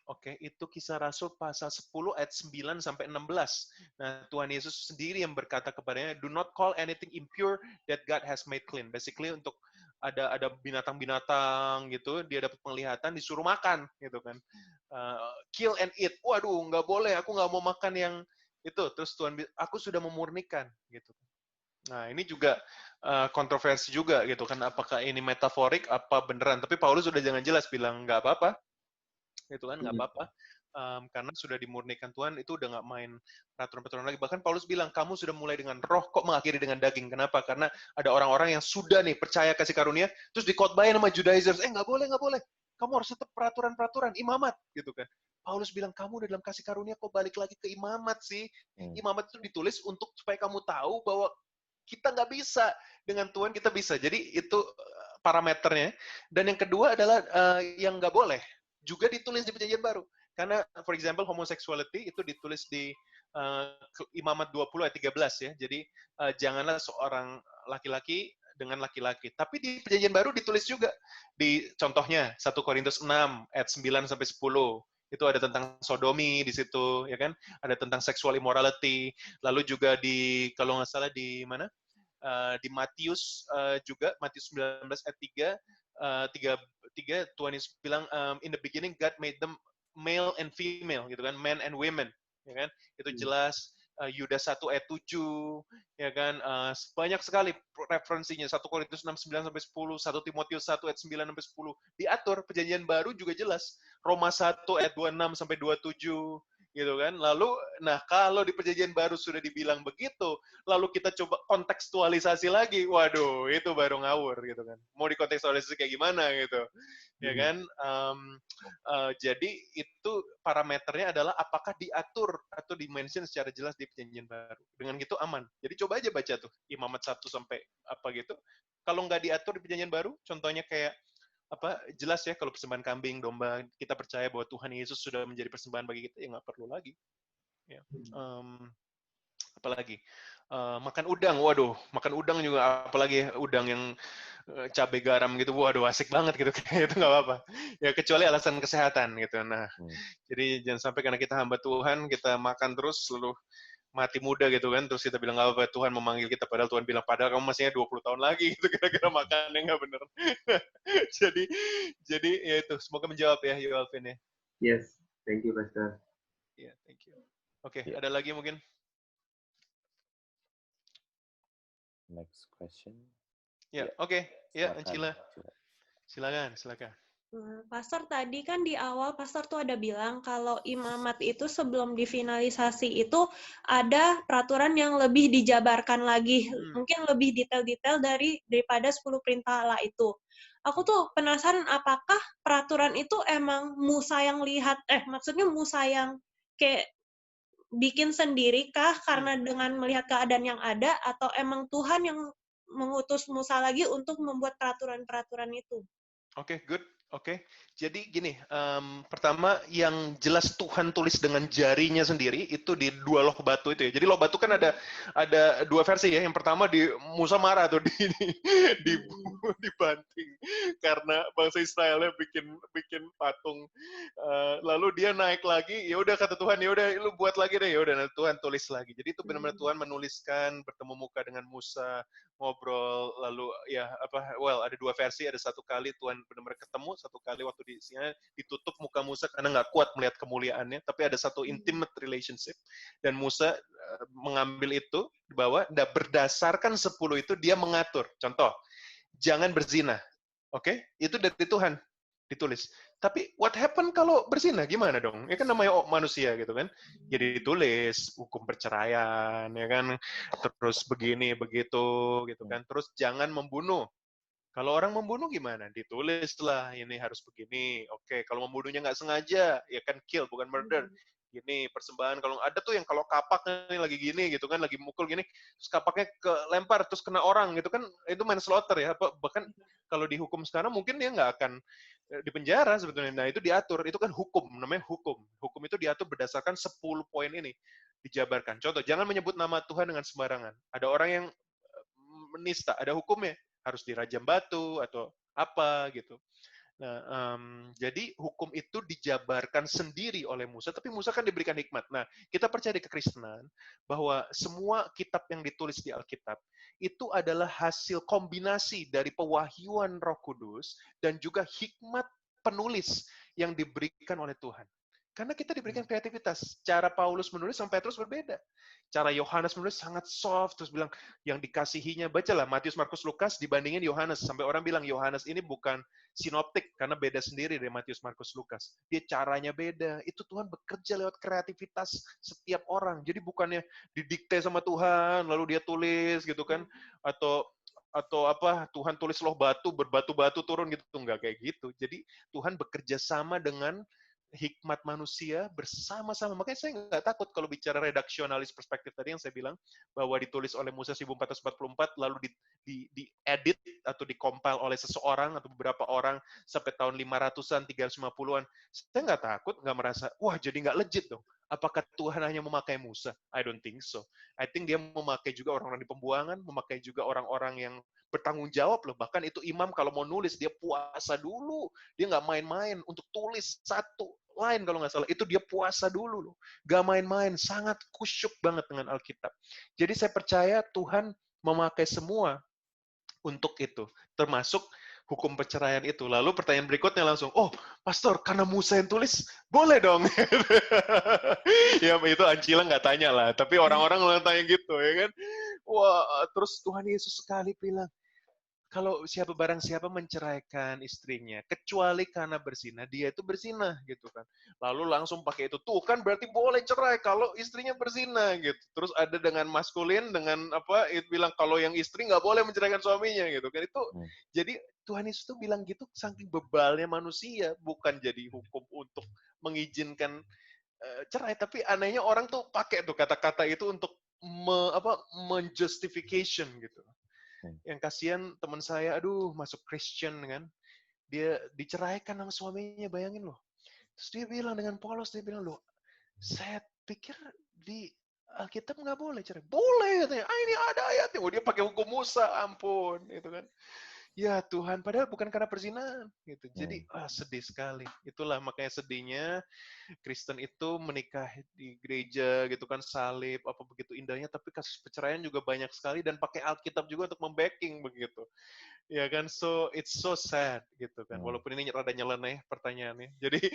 Oke, itu Kisah Rasul pasal 10 ayat 9 sampai 16. Nah, Tuhan Yesus sendiri yang berkata kepadanya, "Do not call anything impure that God has made clean." Basically untuk ada binatang-binatang gitu, dia dapat penglihatan disuruh makan gitu kan. Kill and eat. Waduh, nggak boleh, aku nggak mau makan yang itu. Terus Tuhan bilang, "Aku sudah memurnikan." gitu. Nah, ini juga kontroversi juga gitu kan, apakah ini metaforik apa beneran? Tapi Paulus sudah jangan jelas bilang nggak apa-apa. Itu kan nggak apa-apa. Karena sudah dimurnikan Tuhan, itu udah nggak main peraturan-peraturan lagi. Bahkan Paulus bilang, kamu sudah mulai dengan roh, kok mengakhiri dengan daging. Kenapa? Karena ada orang-orang yang sudah nih percaya kasih karunia, terus dikotbahin sama Judaizers, nggak boleh. Kamu harus tetap peraturan-peraturan, imamat, gitu kan. Paulus bilang, kamu udah dalam kasih karunia, kok balik lagi ke imamat sih? Imamat itu ditulis untuk supaya kamu tahu bahwa kita nggak bisa. Dengan Tuhan kita bisa. Jadi itu parameternya. Dan yang kedua adalah yang nggak boleh. Juga ditulis di Perjanjian Baru. Karena, for example, homosexuality itu ditulis di Imamat 20 ayat 13 ya. Jadi, janganlah seorang laki-laki dengan laki-laki. Tapi di Perjanjian Baru ditulis juga. Contohnya, 1 Korintus 6 ayat 9 sampai 10. Itu ada tentang sodomi di situ, ya kan? Ada tentang sexual immorality. Lalu juga kalau nggak salah di mana? Di Matius juga, Matius 19 ayat 3, Tuhan Yesus bilang, in the beginning God made them male and female, gitu kan, men and women, ya kan, itu jelas. Yudas 1 ayat 7, ya kan, banyak sekali referensinya, 1 Korintus 6, 9 sampai 10, 1 Timotius 1 ayat 9 sampai 10, diatur. Perjanjian Baru juga jelas, Roma 1 ayat 26 sampai 27, gitu kan. Lalu, nah kalau di Perjanjian Baru sudah dibilang begitu, lalu kita coba kontekstualisasi lagi, waduh, itu baru ngawur, gitu kan. Mau dikontekstualisasi kayak gimana, gitu, ya kan. Jadi itu parameternya adalah apakah diatur atau dimention secara jelas di Perjanjian Baru. Dengan gitu aman. Jadi coba aja baca tuh Imamat 1 sampai apa gitu. Kalau nggak diatur di Perjanjian Baru, contohnya kayak jelas ya, kalau persembahan kambing, domba, kita percaya bahwa Tuhan Yesus sudah menjadi persembahan bagi kita, ya nggak perlu lagi. Ya. Apalagi makan udang, waduh, makan udang juga, apalagi udang yang cabai garam gitu, waduh, asik banget gitu, itu nggak apa-apa. Ya kecuali alasan kesehatan gitu. Nah, jadi jangan sampai karena kita hamba Tuhan, kita makan terus, lalu mati muda gitu kan, terus kita bilang nggak apa-apa, Tuhan memanggil kita, padahal Tuhan bilang padahal kamu masihnya 20 tahun lagi gitu, kira-kira makannya nggak bener. jadi ya itu, semoga menjawab ya Alvin ya. Yes, thank you Pastor. Ya, thank you. Oke, Ya. ada lagi mungkin? Next question. Ya, Ya. oke. Ya, Silakan. Ancila. Silakan. Pastor tadi kan di awal Pastor tuh ada bilang kalau imamat itu sebelum difinalisasi itu ada peraturan yang lebih dijabarkan lagi, mungkin lebih detail-detail daripada 10 perintah Allah itu. Aku tuh penasaran apakah peraturan itu emang Musa yang lihat, maksudnya Musa yang kayak bikin sendiri kah karena dengan melihat keadaan yang ada, atau emang Tuhan yang mengutus Musa lagi untuk membuat peraturan-peraturan itu? Oke, good. Oke, jadi gini, pertama yang jelas Tuhan tulis dengan jarinya sendiri itu di 2 loh batu itu ya. Jadi loh batu kan ada 2 versi ya. Yang pertama di Musa marah tuh dibanting karena bangsa Israelnya bikin patung. Lalu dia naik lagi, ya udah kata Tuhan, ya udah lu buat lagi deh, ya udah Tuhan tulis lagi. Jadi itu benar-benar Tuhan menuliskan, bertemu muka dengan Musa, ngobrol, lalu ya ada 2 versi, ada 1 kali Tuhan benar-benar ketemu, 1 kali waktu ditutup muka Musa karena nggak kuat melihat kemuliaannya, tapi ada 1 intimate relationship, dan Musa mengambil itu dibawa, dan berdasarkan 10 itu dia mengatur. Contoh, jangan berzina, oke? Itu dari Tuhan ditulis. Tapi what happen kalau berzina? Gimana dong? Ya kan namanya manusia gitu kan. Jadi ditulis hukum perceraian, ya kan. Terus begini, begitu, gitu kan. Terus jangan membunuh. Kalau orang membunuh gimana? Ditulislah, ini harus begini. Oke, kalau membunuhnya nggak sengaja, ya kan kill, bukan murder. Gini, persembahan. Kalau ada tuh yang kalau kapak nih lagi gini gitu kan, lagi mukul gini, terus kapaknya kelempar, terus kena orang gitu kan, itu manslaughter ya. Bahkan kalau dihukum sekarang mungkin dia nggak akan di penjara sebetulnya. Nah, itu diatur. Itu kan hukum, namanya hukum. Hukum itu diatur berdasarkan 10 poin ini. Dijabarkan. Contoh, jangan menyebut nama Tuhan dengan sembarangan. Ada orang yang menista, ada hukumnya. Harus dirajam batu atau apa gitu. Nah, jadi hukum itu dijabarkan sendiri oleh Musa, tapi Musa kan diberikan hikmat. Nah, kita percaya di kekristenan bahwa semua kitab yang ditulis di Alkitab itu adalah hasil kombinasi dari pewahyuan Roh Kudus dan juga hikmat penulis yang diberikan oleh Tuhan. Karena kita diberikan kreativitas. Cara Paulus menulis sama Petrus berbeda. Cara Yohanes menulis sangat soft, terus bilang yang dikasihinya, bacalah Matius, Markus, Lukas dibandingin Yohanes. Sampai orang bilang Yohanes ini bukan sinoptik, karena beda sendiri dari Matius, Markus, Lukas. Dia caranya beda. Itu Tuhan bekerja lewat kreativitas setiap orang. Jadi bukannya didikte sama Tuhan, lalu dia tulis gitu kan, atau Tuhan tulis loh batu, berbatu-batu turun gitu. Enggak kayak gitu. Jadi Tuhan bekerja sama dengan hikmat manusia bersama-sama. Makanya saya nggak takut kalau bicara redaksionalis perspektif tadi yang saya bilang, bahwa ditulis oleh Musa 1444, lalu diedit atau dikompil oleh seseorang atau beberapa orang sampai tahun 500-an, 350-an. Saya nggak takut, nggak merasa, wah jadi nggak legit dong. Apakah Tuhan hanya memakai Musa? I don't think so. I think dia memakai juga orang-orang di pembuangan, memakai juga orang-orang yang bertanggung jawab loh. Bahkan itu imam kalau mau nulis, dia puasa dulu. Dia nggak main-main untuk tulis 1 line kalau nggak salah. Itu dia puasa dulu loh. Nggak main-main, sangat kusyuk banget dengan Alkitab. Jadi saya percaya Tuhan memakai semua untuk itu. Termasuk hukum perceraian itu. Lalu pertanyaan berikutnya langsung, oh pastor, karena Musa yang tulis, boleh dong. Ya itu Ancila nggak tanya lah, tapi orang-orang tanya gitu, ya kan. Wah, terus Tuhan Yesus sekali bilang, kalau barang siapa menceraikan istrinya, kecuali karena berzina, dia itu berzina, gitu kan. Lalu langsung pakai itu, tuh kan berarti boleh cerai kalau istrinya berzina, gitu. Terus ada dengan maskulin, dengan itu bilang kalau yang istri nggak boleh menceraikan suaminya, gitu kan. Itu jadi Tuhan Yesus tuh bilang gitu saking bebalnya manusia, bukan jadi hukum untuk mengizinkan cerai, tapi anehnya orang tuh pakai tuh kata-kata itu untuk menjustification gitu. Yang kasihan teman saya, aduh masuk Christian kan, dia diceraikan sama suaminya, bayangin loh. Terus dia bilang dengan polos, dia bilang, loh saya pikir di Alkitab nggak boleh cerai. Boleh katanya, ini ada ayatnya. Oh dia pakai hukum Musa, ampun, itu kan. Ya Tuhan, padahal bukan karena perzinahan gitu. Jadi sedih sekali. Itulah makanya sedihnya Kristen itu menikah di gereja gitu kan, salib apa begitu indahnya, tapi kasus perceraian juga banyak sekali dan pakai Alkitab juga untuk membacking begitu. Ya kan, so it's so sad gitu kan. Walaupun ini rada nyeleneh pertanyaannya. Jadi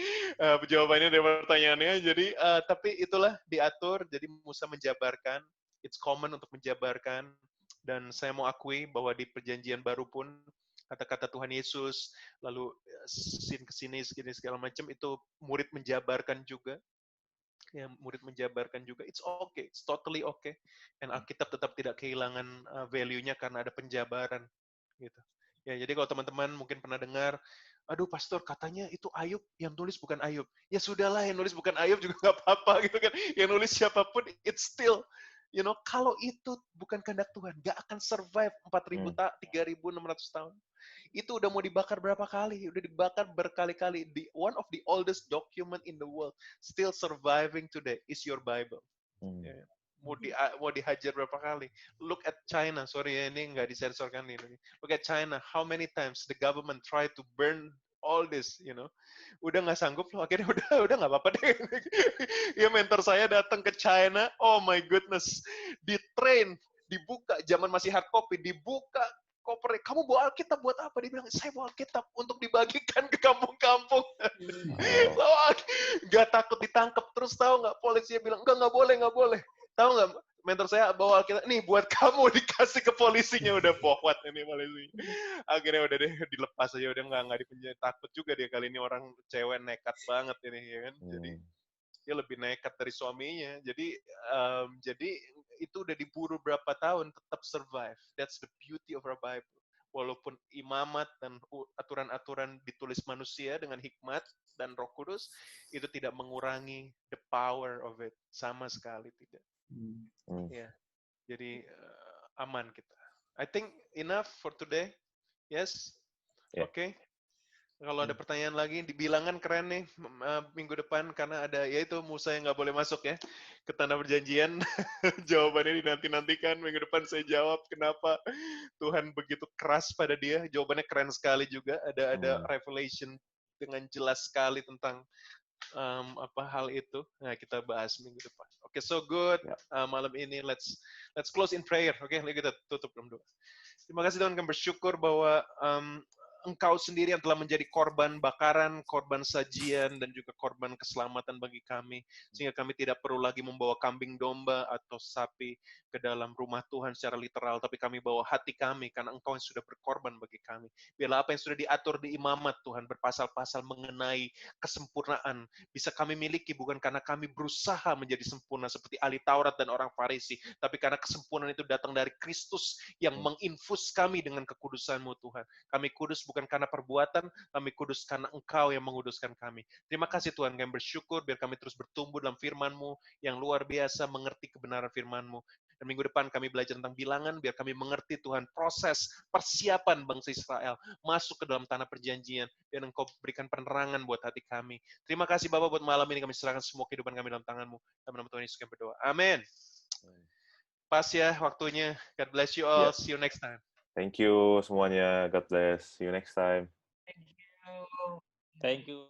jawabannya dari pertanyaannya. Jadi tapi itulah diatur. Jadi Musa menjabarkan. It's common untuk menjabarkan. Dan saya mau akui bahwa di perjanjian baru pun kata-kata Tuhan Yesus, lalu sin kesini segala macam itu murid menjabarkan juga. Ya, murid menjabarkan juga. It's okay, it's totally okay. Dan Alkitab tetap tidak kehilangan value-nya karena ada penjabaran gitu. Ya, jadi kalau teman-teman mungkin pernah dengar, aduh pastor katanya itu Ayub, yang tulis bukan Ayub. Ya sudahlah, yang nulis bukan Ayub juga nggak apa-apa gitu kan. Yang nulis siapapun, it's still, kalau itu bukan kehendak Tuhan, nggak akan survive 3.600 tahun. Itu udah mau dibakar berapa kali? Udah dibakar berkali-kali. One of the oldest document in the world still surviving today is your Bible. Yeah. Mau dihajar berapa kali? Look at China. Sorry ya, ini nggak disensorkan ini. Look at China. How many times the government tried to burn all this, Udah nggak sanggup loh. Akhirnya udah nggak apa-apa deh. Ya mentor saya datang ke China. Oh my goodness. Di train, dibuka. Zaman masih hard copy. Dibuka koper. Kamu bawa Alkitab buat apa? Dia bilang, saya bawa Alkitab untuk dibagikan ke kampung-kampung. Nggak takut ditangkap. Terus tahu nggak? Polisi bilang, nggak boleh. Tahu nggak, mentor saya bawa Alkitab, nih buat kamu, dikasih ke polisinya, udah bohwat ini polisi. Akhirnya udah deh dilepas aja, udah nggak dipenjara. Takut juga dia kali ini, orang cewek nekat banget ini, ya kan? Jadi dia lebih nekat dari suaminya. Jadi itu udah diburu berapa tahun tetap survive. That's the beauty of our Bible. Walaupun imamat dan aturan-aturan ditulis manusia dengan hikmat dan Roh Kudus, itu tidak mengurangi the power of it, sama sekali tidak. Ya, jadi aman kita. I think enough for today. Yes, okay. Kalau ada pertanyaan lagi, dibilangan keren nih minggu depan karena ada yaitu Musa yang nggak boleh masuk ya ke tanah perjanjian. Jawabannya dinanti-nantikan minggu depan saya jawab kenapa Tuhan begitu keras pada dia. Jawabannya keren sekali juga. Ada revelation dengan jelas sekali tentang hal itu. Nah, kita bahas minggu depan. Oke, so good. Malam ini let's close in prayer. Oke, kita tutup dalam doa. Terima kasih Tuhan, kami bersyukur bahwa Engkau sendiri yang telah menjadi korban bakaran, korban sajian, dan juga korban keselamatan bagi kami. Sehingga kami tidak perlu lagi membawa kambing domba atau sapi ke dalam rumah Tuhan secara literal, tapi kami bawa hati kami, karena Engkau yang sudah berkorban bagi kami. Biarlah apa yang sudah diatur di imamat Tuhan, berpasal-pasal mengenai kesempurnaan, bisa kami miliki bukan karena kami berusaha menjadi sempurna seperti ahli Taurat dan orang Farisi, tapi karena kesempurnaan itu datang dari Kristus yang menginfus kami dengan kekudusan-Mu Tuhan. Kami kudus bukan karena perbuatan, kami kudus karena Engkau yang menguduskan kami. Terima kasih Tuhan, kami bersyukur biar kami terus bertumbuh dalam firman-Mu yang luar biasa, mengerti kebenaran firman-Mu. Dan minggu depan kami belajar tentang bilangan, biar kami mengerti Tuhan proses persiapan bangsa Israel masuk ke dalam tanah perjanjian, dan Engkau berikan penerangan buat hati kami. Terima kasih Bapak buat malam ini, kami serahkan semua kehidupan kami dalam tangan-Mu. Dalam nama Tuhan Yesus kami berdoa. Amin. Pas ya waktunya. God bless you all. See you next time. Thank you semuanya. God bless. See you next time. Thank you.